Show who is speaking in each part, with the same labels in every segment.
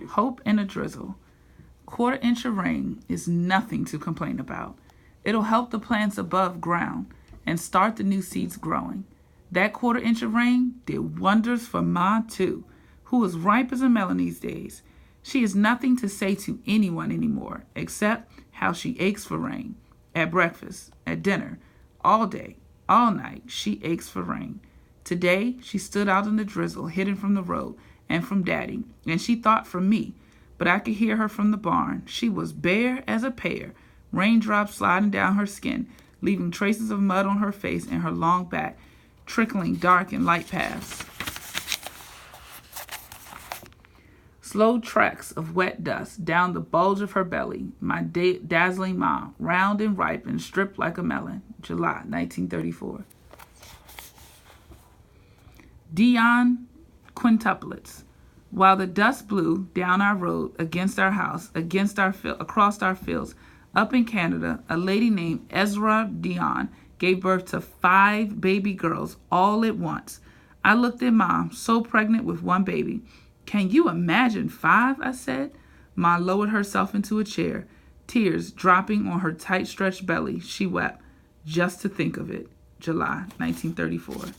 Speaker 1: Hope in a drizzle. Quarter inch of rain is nothing to complain about. It'll help the plants above ground and start the new seeds growing. That quarter inch of rain did wonders for Ma, too, who is ripe as a melon these days. She has nothing to say to anyone anymore except how she aches for rain. At breakfast, at dinner, all day, all night, she aches for rain. Today, she stood out in the drizzle, hidden from the road and from Daddy, and she thought from me, but I could hear her from the barn. She was bare as a pear, raindrops sliding down her skin, leaving traces of mud on her face and her long back, trickling dark and light paths. Slow tracks of wet dust down the bulge of her belly, my dazzling Ma, round and ripe and stripped like a melon. July 1934. Dion quintuplets. While the dust blew down our road, against our house, across our fields, up in Canada, a lady named Ezra Dion gave birth to 5 baby girls all at once. I looked at Mom, so pregnant with one baby. Can you imagine 5? I said. Ma lowered herself into a chair, tears dropping on her tight-stretched belly. She wept, just to think of it. July 1934.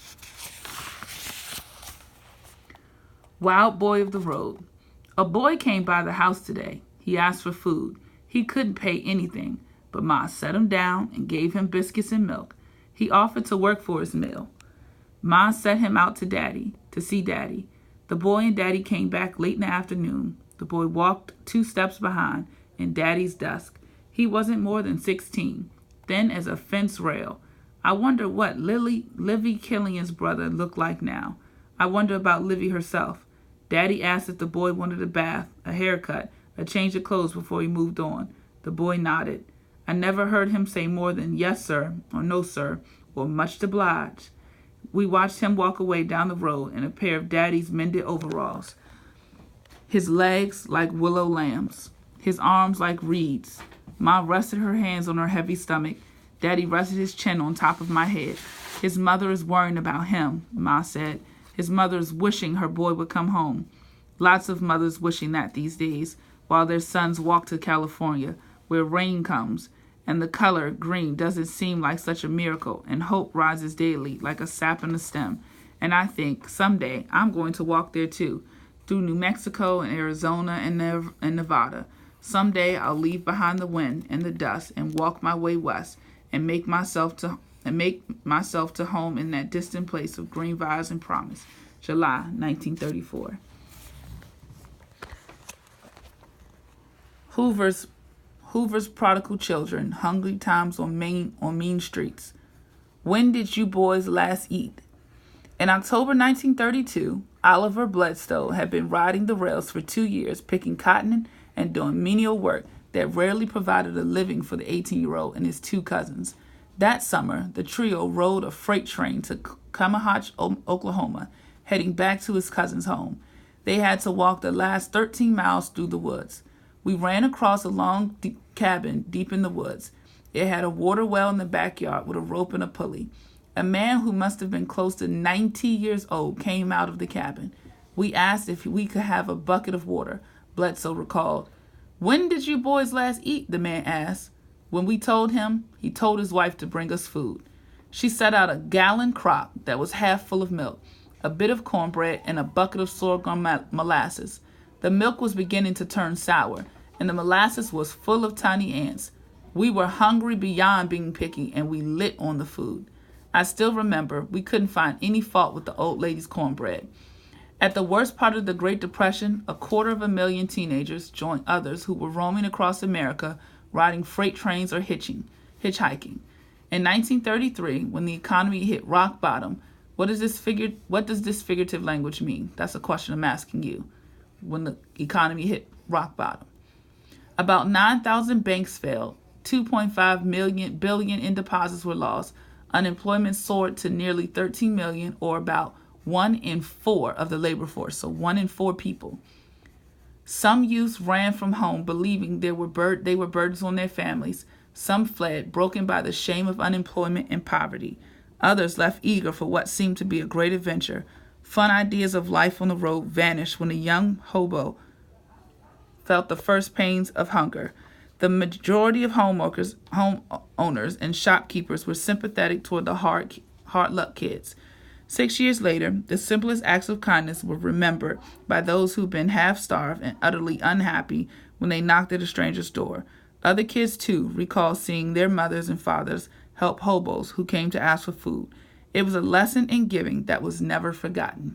Speaker 1: Wild boy of the road. A boy came by the house today. He asked for food. He couldn't pay anything, but Ma set him down and gave him biscuits and milk. He offered to work for his meal. Ma sent him out to see Daddy. The boy and Daddy came back late in the afternoon. The boy walked 2 steps behind in Daddy's dusk. He wasn't more than 16, thin as a fence rail. I wonder what Livy Killian's brother looked like now. I wonder about Livy herself. Daddy asked if the boy wanted a bath, a haircut, a change of clothes before he moved on. The boy nodded. I never heard him say more than yes, sir, or no, sir, or much obliged. We watched him walk away down the road in a pair of Daddy's mended overalls. His legs like willow lambs, his arms like reeds. Ma rested her hands on her heavy stomach. Daddy rested his chin on top of my head. His mother is worrying about him, Ma said. His mother is wishing her boy would come home. Lots of mothers wishing that these days, while their sons walk to California, where rain comes, and the color green doesn't seem like such a miracle, and hope rises daily like a sap in a stem. And I think someday I'm going to walk there too, through New Mexico and Arizona and Nevada. Someday I'll leave behind the wind and the dust and walk my way west and make myself to home in that distant place of green vines and promise. July 1934. Hoover's prodigal children, hungry times on mean streets. When did you boys last eat? In October 1932, Oliver Bledsoe had been riding the rails for 2 years, picking cotton and doing menial work that rarely provided a living for the 18-year-old and his 2 cousins. That summer, the trio rode a freight train to Comahotch, Oklahoma, heading back to his cousin's home. They had to walk the last 13 miles through the woods. We ran across a long cabin deep in the woods. It had a water well in the backyard with a rope and a pulley. A man who must have been close to 90 years old came out of the cabin. We asked if we could have a bucket of water, Bledsoe recalled. When did you boys last eat? The man asked. When we told him, he told his wife to bring us food. She set out a gallon crock that was half full of milk, a bit of cornbread, and a bucket of sorghum molasses. The milk was beginning to turn sour, and the molasses was full of tiny ants. We were hungry beyond being picky, and we lit on the food. I still remember we couldn't find any fault with the old lady's cornbread. At the worst part of the Great Depression, 250,000 teenagers joined others who were roaming across America, riding freight trains or hitchhiking. In 1933, when the economy hit rock bottom, what does this figurative language mean? That's a question I'm asking you. When the economy hit rock bottom. About 9,000 banks failed. 2.5 billion in deposits were lost. Unemployment soared to nearly 13 million, or about 1 in 4 of the labor force, so 1 in 4 people. Some youths ran from home, believing they were burdens on their families. Some fled, broken by the shame of unemployment and poverty. Others left eager for what seemed to be a great adventure. Fun ideas of life on the road vanished when a young hobo felt the first pains of hunger. The majority of homeowners, and shopkeepers were sympathetic toward the hard luck kids. 6 years later, the simplest acts of kindness were remembered by those who'd been half-starved and utterly unhappy when they knocked at a stranger's door. Other kids, too, recall seeing their mothers and fathers help hobos who came to ask for food. It was a lesson in giving that was never forgotten.